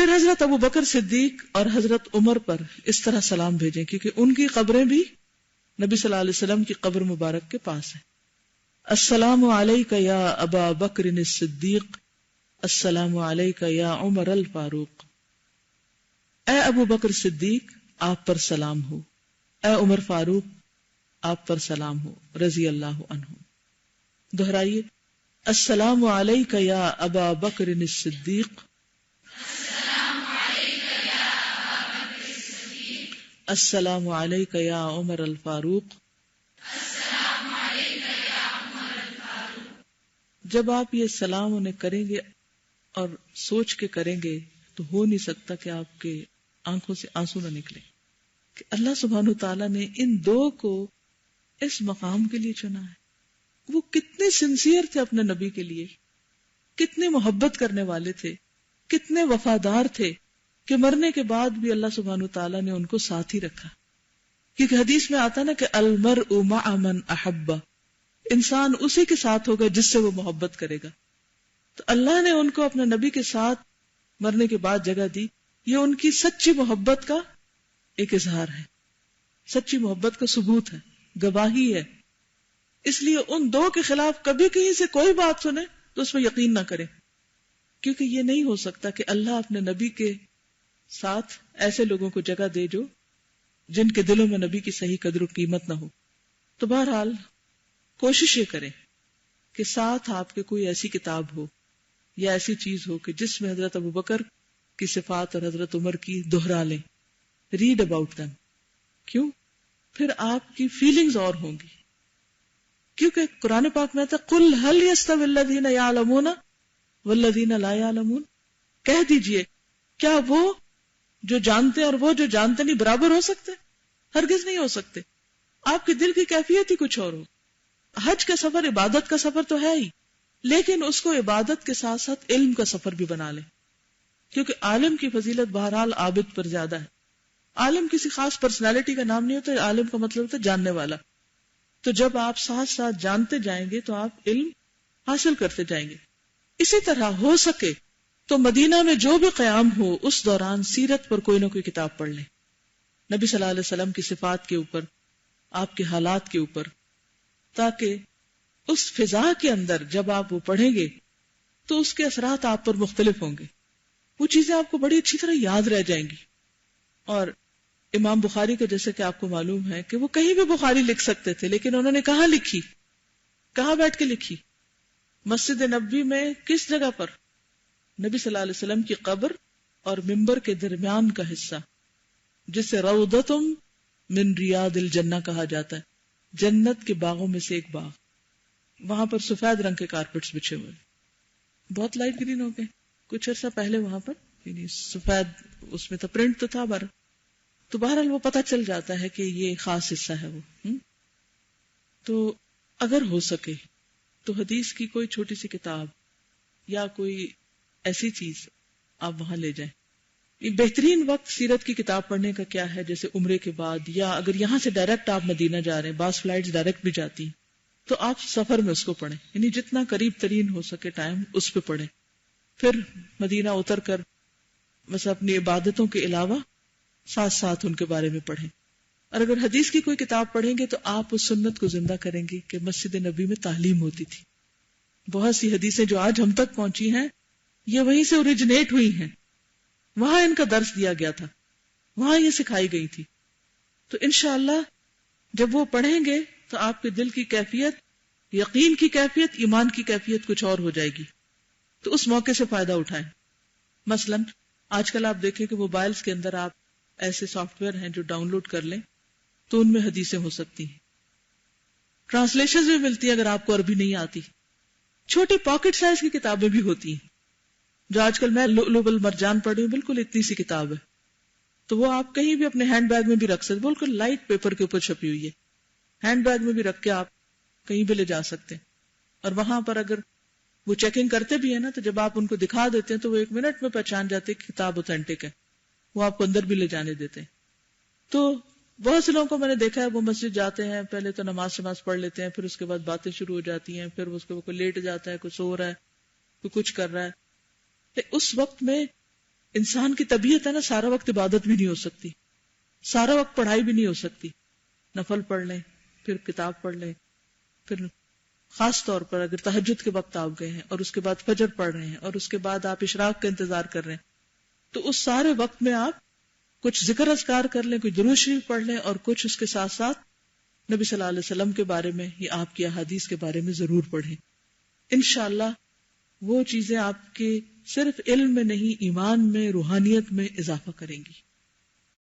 پھر حضرت ابو بکر صدیق اور حضرت عمر پر اس طرح سلام بھیجیں، کیونکہ ان کی قبریں بھی نبی صلی اللہ علیہ وسلم کی قبر مبارک کے پاس ہیں. السلام علیک یا ابا بکر الصدیق، السلام علیک یا عمر الفاروق. اے ابو بکر صدیق آپ پر سلام ہو، اے عمر فاروق آپ پر سلام ہو رضی اللہ عنہ. دہرائیے، السلام علیک یا ابا بکر الصدیق، السلام علیک یا عمر الفاروق. جب آپ یہ سلام انہیں کریں گے اور سوچ کے کریں گے تو ہو نہیں سکتا کہ آپ کے آنکھوں سے آنسو نہ نکلے کہ اللہ سبحانہ تعالیٰ نے ان دو کو اس مقام کے لیے چنا ہے. وہ کتنے سنسیئر تھے اپنے نبی کے لیے، کتنے محبت کرنے والے تھے، کتنے وفادار تھے کہ مرنے کے بعد بھی اللہ سبحانہ تعالیٰ نے ان کو ساتھ ہی رکھا. کیونکہ حدیث میں آتا نا کہ المرء مع من احب، انسان اسی کے ساتھ ہوگا جس سے وہ محبت کرے گا. تو اللہ نے ان کو اپنے نبی کے ساتھ مرنے کے بعد جگہ دی. یہ ان کی سچی محبت کا ایک اظہار ہے، سچی محبت کا ثبوت ہے، گواہی ہے. اس لیے ان دو کے خلاف کبھی کہیں سے کوئی بات سنے تو اس میں یقین نہ کریں، کیونکہ یہ نہیں ہو سکتا کہ اللہ اپنے نبی کے ساتھ ایسے لوگوں کو جگہ دے جو جن کے دلوں میں نبی کی صحیح قدر و قیمت نہ ہو. تو بہرحال کوشش یہ کریں کہ ساتھ آپ کے کوئی ایسی کتاب ہو یا ایسی چیز ہو کہ جس میں حضرت ابو بکر کی صفات اور حضرت عمر کی دہرا لیں. Read about them. کیوں؟ پھر آپ کی فیلنگز اور ہوں گی. کیونکہ قرآن پاک میں آتا ہے قُلْ هَلْ يَسْتَوِي الَّذِينَ يَعْلَمُونَ وَالَّذِينَ لَا يَعْلَمُونَ، کہہ دیجئے کیا وہ جو جانتے اور وہ جو جانتے نہیں برابر ہو سکتے؟ ہرگز نہیں ہو سکتے. آپ کے دل کی کیفیت ہی کچھ اور ہو. حج کا سفر عبادت کا سفر تو ہے ہی، لیکن اس کو عبادت کے ساتھ ساتھ علم کا سفر بھی بنا لیں، کیونکہ عالم کی فضیلت بہرحال عابد پر زیادہ ہے. عالم کسی خاص پرسنالٹی کا نام نہیں ہوتا، عالم کا مطلب ہوتا ہے جاننے والا. تو جب آپ ساتھ ساتھ جانتے جائیں گے تو آپ علم حاصل کرتے جائیں گے. اسی طرح ہو سکے تو مدینہ میں جو بھی قیام ہو اس دوران سیرت پر کوئی نہ کوئی کتاب پڑھ لیں، نبی صلی اللہ علیہ وسلم کی صفات کے اوپر، آپ کے حالات کے اوپر، تاکہ اس فضا کے اندر جب آپ وہ پڑھیں گے تو اس کے اثرات آپ پر مختلف ہوں گے. وہ چیزیں آپ کو بڑی اچھی طرح یاد رہ جائیں گی. اور امام بخاری کا جیسے کہ آپ کو معلوم ہے کہ وہ کہیں بھی بخاری لکھ سکتے تھے، لیکن انہوں نے کہاں لکھی، کہاں بیٹھ کے لکھی؟ مسجد نبوی میں کس جگہ پر؟ نبی صلی اللہ علیہ وسلم کی قبر اور منبر کے درمیان کا حصہ، جسے روضتم من ریاض الجنہ کہا جاتا ہے، جنت کے باغوں میں سے ایک باغ. وہاں پر سفید رنگ کے کارپٹس بچھے ہوئے، بہت لائٹ گرین ہو گئے. کچھ عرصہ پہلے وہاں پر یعنی سفید اس میں تو پرنٹ تو تھا بر، تو بہرحال وہ پتہ چل جاتا ہے کہ یہ خاص حصہ ہے وہ. تو اگر ہو سکے تو حدیث کی کوئی چھوٹی سی کتاب یا کوئی ایسی چیز آپ وہاں لے جائیں. یہ بہترین وقت سیرت کی کتاب پڑھنے کا کیا ہے؟ جیسے عمرے کے بعد، یا اگر یہاں سے ڈائریکٹ آپ مدینہ جا رہے ہیں، بعض فلائٹس ڈائریکٹ بھی جاتی ہیں، تو آپ سفر میں اس کو پڑھیں، یعنی جتنا قریب ترین ہو سکے ٹائم اس پہ پڑھیں. پھر مدینہ اتر کر بس اپنی عبادتوں کے علاوہ ساتھ ساتھ ان کے بارے میں پڑھیں. اور اگر حدیث کی کوئی کتاب پڑھیں گے تو آپ اس سنت کو زندہ کریں گے کہ مسجد نبی میں تعلیم ہوتی تھی. بہت سی حدیثیں جو آج ہم تک پہنچی ہیں یہ وہیں سے اوریجنیٹ ہوئی ہیں، وہاں ان کا درس دیا گیا تھا، وہاں یہ سکھائی گئی تھی. تو انشاءاللہ جب وہ پڑھیں گے تو آپ کے دل کی کیفیت، یقین کی کیفیت، ایمان کی کیفیت کچھ اور ہو جائے گی. تو اس موقع سے فائدہ اٹھائیں. مثلا آج کل آپ دیکھیں کہ موبائلز کے اندر آپ ایسے سافٹ ویئر ہیں جو ڈاؤن لوڈ کر لیں تو ان میں حدیثیں ہو سکتی ہیں، ٹرانسلیشنز بھی ملتی ہیں اگر آپ کو عربی نہیں آتی. چھوٹی پاکٹ سائز کی کتابیں بھی ہوتی ہیں، جو آج کل میں لؤلؤ المرجان پڑھ رہی ہوں، بالکل اتنی سی کتاب ہے. تو وہ آپ کہیں بھی اپنے ہینڈ بیگ میں بھی رکھ سکتے، بالکل لائٹ پیپر کے اوپر چھپی ہوئی ہے، ہینڈ بیگ میں بھی رکھ کے آپ کہیں بھی لے جا سکتے ہیں. اور وہاں پر اگر وہ چیکنگ کرتے بھی ہیں نا تو جب آپ ان کو دکھا دیتے ہیں تو وہ 1 منٹ میں پہچان جاتے کہ کتاب اوتھینٹک ہے، وہ آپ کو اندر بھی لے جانے دیتے ہیں. تو بہت سے لوگوں کو میں نے دیکھا ہے وہ مسجد جاتے ہیں، پہلے تو نماز پڑھ لیتے ہیں، پھر اس کے بعد باتیں شروع ہو جاتی ہیں، پھر کوئی لیٹ جاتا ہے، کوئی سو رہا ہے، کوئی کچھ کر رہا ہے. اس وقت میں انسان کی طبیعت ہے نا، سارا وقت عبادت بھی نہیں ہو سکتی، سارا وقت پڑھائی بھی نہیں ہو سکتی. نفل پڑھ لیں، پھر کتاب پڑھ لیں، پھر خاص طور پر اگر تہجد کے وقت آپ گئے ہیں اور اس کے بعد فجر پڑھ رہے ہیں اور اس کے بعد آپ اشراق کا انتظار کر رہے ہیں، تو اس سارے وقت میں آپ کچھ ذکر اذکار کر لیں، کچھ درود شریف پڑھ لیں، اور کچھ اس کے ساتھ ساتھ نبی صلی اللہ علیہ وسلم کے بارے میں یا آپ کی احادیث کے بارے میں ضرور پڑھیں. انشاءاللہ وہ چیزیں آپ کے صرف علم میں نہیں، ایمان میں، روحانیت میں اضافہ کریں گی.